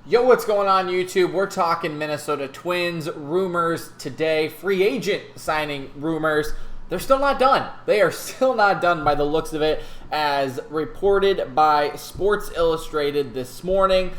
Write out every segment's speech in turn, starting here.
Yo, what's going on YouTube? We're talking Minnesota Twins rumors today. Free agent signing rumors. They're still not done. They are still not done by the looks of it. As reported by Sports Illustrated this morning,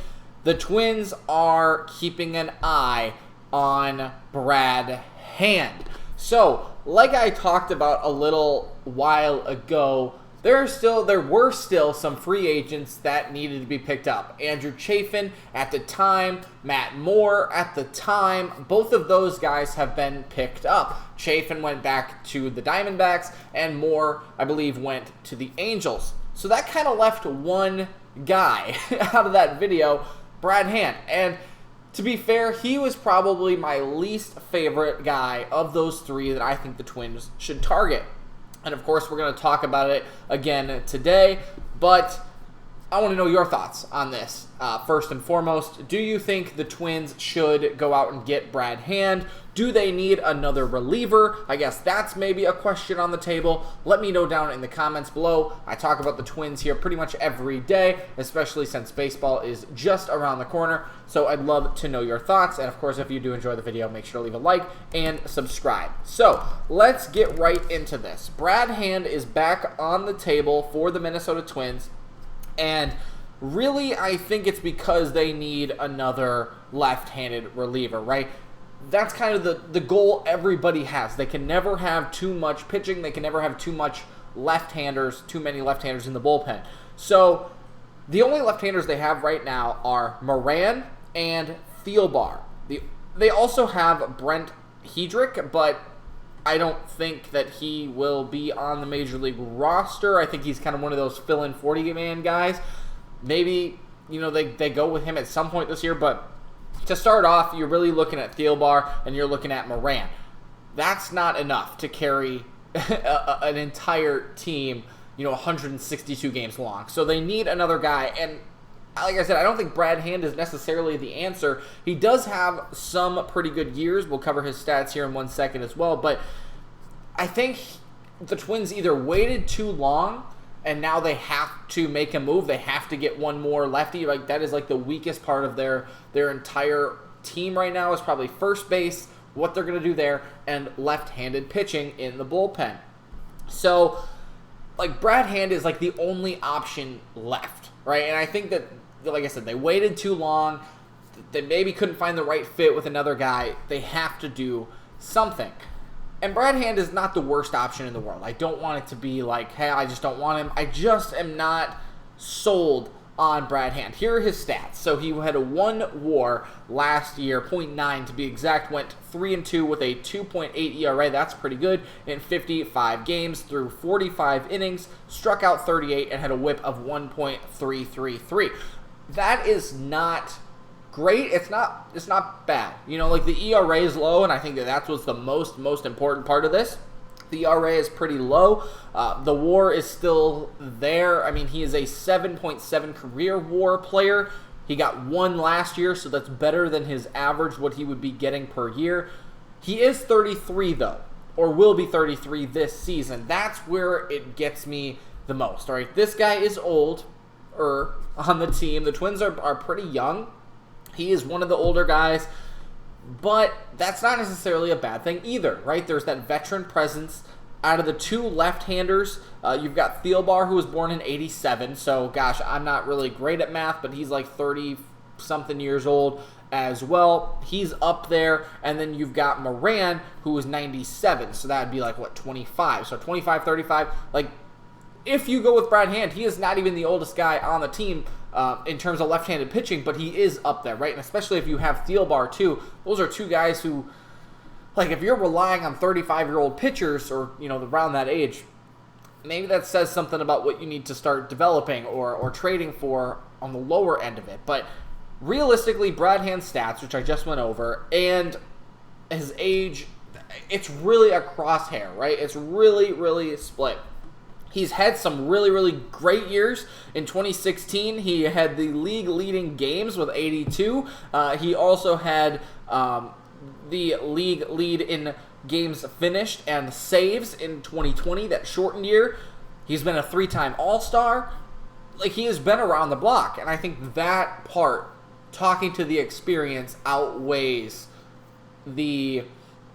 the Twins are keeping an eye on Brad Hand. So, like I talked about a little while ago, there were still some free agents that needed to be picked up. Andrew Chafin at the time, Matt Moore at the time, both of those guys have been picked up. Chafin went back to the Diamondbacks, and Moore, I believe, went to the Angels. So that kind of left one guy out of that video, Brad Hand. And to be fair, he was probably my least favorite guy of those three that I think the Twins should target. And of course, we're going to talk about it again today, but I want to know your thoughts on this. First and foremost, do you think the Twins should go out and get Brad Hand? Do they need another reliever? I guess that's maybe a question on the table. Let me know down in the comments below. I talk about the Twins here pretty much every day, especially since baseball is just around the corner. So I'd love to know your thoughts. And of course, if you do enjoy the video, make sure to leave a like and subscribe. So let's get right into this. Brad Hand is back on the table for the Minnesota Twins. And really, I think it's because they need another left-handed reliever, right? That's kind of the goal everybody has. They can never have too much pitching. They can never have too many left-handers in the bullpen. So the only left-handers they have right now are Moran and Thielbar. They also have Brent Hedrick, but I don't think that he will be on the Major League roster. I think he's kind of one of those fill-in 40-man guys. Maybe, they go with him at some point this year, but to start off, you're really looking at Thielbar and you're looking at Moran. That's not enough to carry an entire team, 162 games long. So they need another guy, and like I said, I don't think Brad Hand is necessarily the answer. He does have some pretty good years. We'll cover his stats here in 1 second as well. But I think the Twins either waited too long and now they have to make a move. They have to get one more lefty. Like, that is like the weakest part of their entire team right now is probably first base, what they're going to do there, and left-handed pitching in the bullpen. So, like, Brad Hand is like the only option left, right? And I think that, like I said, they waited too long. They maybe couldn't find the right fit with another guy. They have to do something. And Brad Hand is not the worst option in the world. I don't want it to be like, hey, I just don't want him. I just am not sold on Brad Hand. Here are his stats. So he had a 1 WAR last year, .9 to be exact, went 3-2 with a 2.8 ERA. That's pretty good in 55 games through 45 innings, struck out 38, and had a whip of 1.333. That is not great. It's not bad. Like the ERA is low, and I think that's what's the most important part of this. The ERA is pretty low. The WAR is still there. I mean, he is a 7.7 career WAR player. He got 1 last year, so that's better than his average, what he would be getting per year. He is 33, though, or will be 33 this season. That's where it gets me the most. All right, this guy is old on the team. The Twins are pretty young. He is one of the older guys, but that's not necessarily a bad thing either, right? There's that veteran presence. Out of the 2 left-handers, you've got Thielbar, who was born in 87. So, gosh, I'm not really great at math, but he's like 30-something years old as well. He's up there. And then you've got Moran, who was 97. So that would be like, 25? So 25, 35. Like, if you go with Brad Hand, he is not even the oldest guy on the team in terms of left-handed pitching, but he is up there, right? And especially if you have Thielbar, too. Those are 2 guys who, like, if you're relying on 35-year-old pitchers or, around that age, maybe that says something about what you need to start developing or trading for on the lower end of it. But realistically, Brad Hand's stats, which I just went over, and his age, it's really a crosshair, right? It's really, really split. He's had some really, really great years. In 2016, he had the league-leading games with 82. He also had the league lead in games finished and saves in 2020, that shortened year. He's been a 3-time All-Star. Like, he has been around the block, and I think that part talking to the experience outweighs the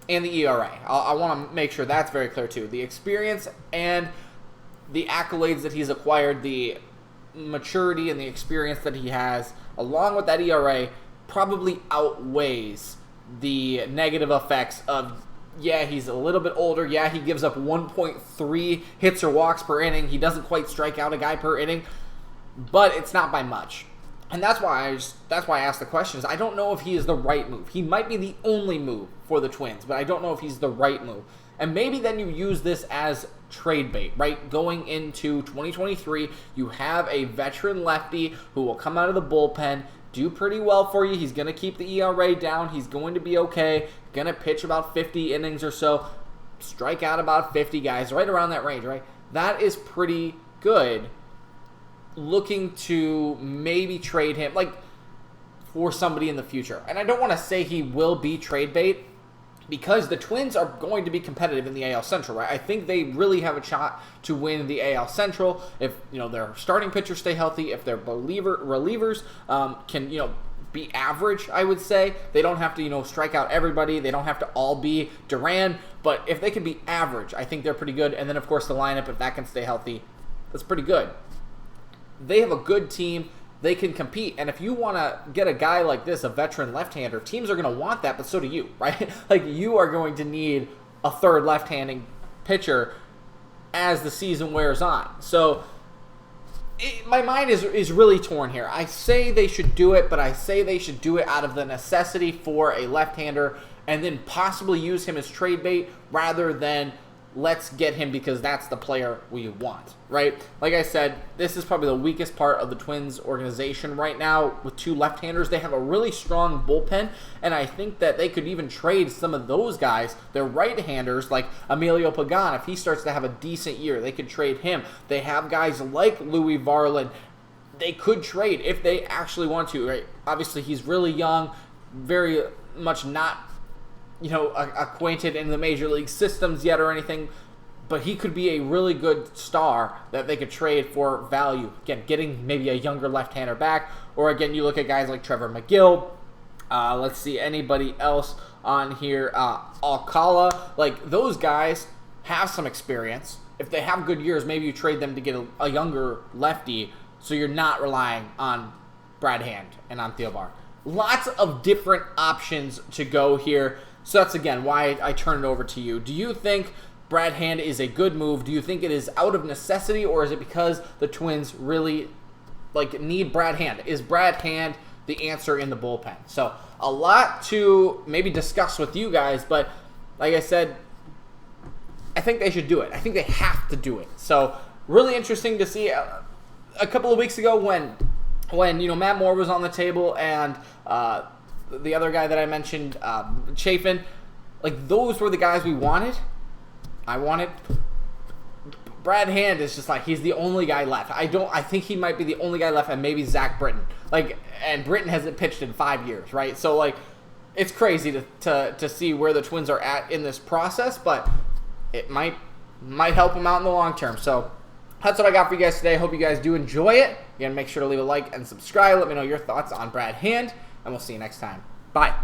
ERA. I want to make sure that's very clear too. The experience and the accolades that he's acquired, the maturity and the experience that he has, along with that ERA, probably outweighs the negative effects of, yeah, he's a little bit older. Yeah, he gives up 1.3 hits or walks per inning. He doesn't quite strike out a guy per inning, but it's not by much. And that's why I asked the questions. I don't know if he is the right move. He might be the only move for the Twins, but I don't know if he's the right move. And maybe then you use this as trade bait, right? Going into 2023, you have a veteran lefty who will come out of the bullpen, do pretty well for you. He's going to keep the ERA down. He's going to be okay. Going to pitch about 50 innings or so, strike out about 50 guys, right around that range, right? That is pretty good. Looking to maybe trade him, like, for somebody in the future. And I don't want to say he will be trade bait, because the Twins are going to be competitive in the AL Central, right? I think they really have a shot to win the AL Central if, their starting pitchers stay healthy, if their relievers can, be average, I would say. They don't have to, strike out everybody. They don't have to all be Duran, but if they can be average, I think they're pretty good. And then, of course, the lineup, if that can stay healthy, that's pretty good. They have a good team. They can compete. And if you want to get a guy like this, a veteran left-hander, teams are going to want that, but so do you, right? Like, you are going to need a third left-handing pitcher as the season wears on. So my mind is really torn here. I say they should do it, but I say they should do it out of the necessity for a left-hander and then possibly use him as trade bait rather than let's get him because that's the player we want, right? Like I said, this is probably the weakest part of the Twins organization right now with two left-handers. They have a really strong bullpen, and I think that they could even trade some of those guys. They're right-handers like Emilio Pagan. If he starts to have a decent year, they could trade him. They have guys like Louis Varland. They could trade if they actually want to, right? Obviously, he's really young, very much not acquainted in the major league systems yet or anything, but he could be a really good star that they could trade for value. Again, getting maybe a younger left-hander back, or again, you look at guys like Trevor McGill. Let's see, anybody else on here? Alcala. Like, those guys have some experience. If they have good years, maybe you trade them to get a younger lefty, so you're not relying on Brad Hand and on Thielbar. Lots of different options to go here. So that's, again, why I turn it over to you. Do you think Brad Hand is a good move? Do you think it is out of necessity, or is it because the Twins really need Brad Hand? Is Brad Hand the answer in the bullpen? So a lot to maybe discuss with you guys, but like I said, I think they should do it. I think they have to do it. So really interesting to see. A couple of weeks ago when Matt Moore was on the table and the other guy that I mentioned, Chafin, those were the guys we wanted. I wanted. Brad Hand is just he's the only guy left. I think he might be the only guy left, and maybe Zach Britton. And Britton hasn't pitched in 5 years, right? So it's crazy to see where the Twins are at in this process, but it might help them out in the long term. So that's what I got for you guys today. Hope you guys do enjoy it. Again, make sure to leave a like and subscribe. Let me know your thoughts on Brad Hand, and we'll see you next time. Bye.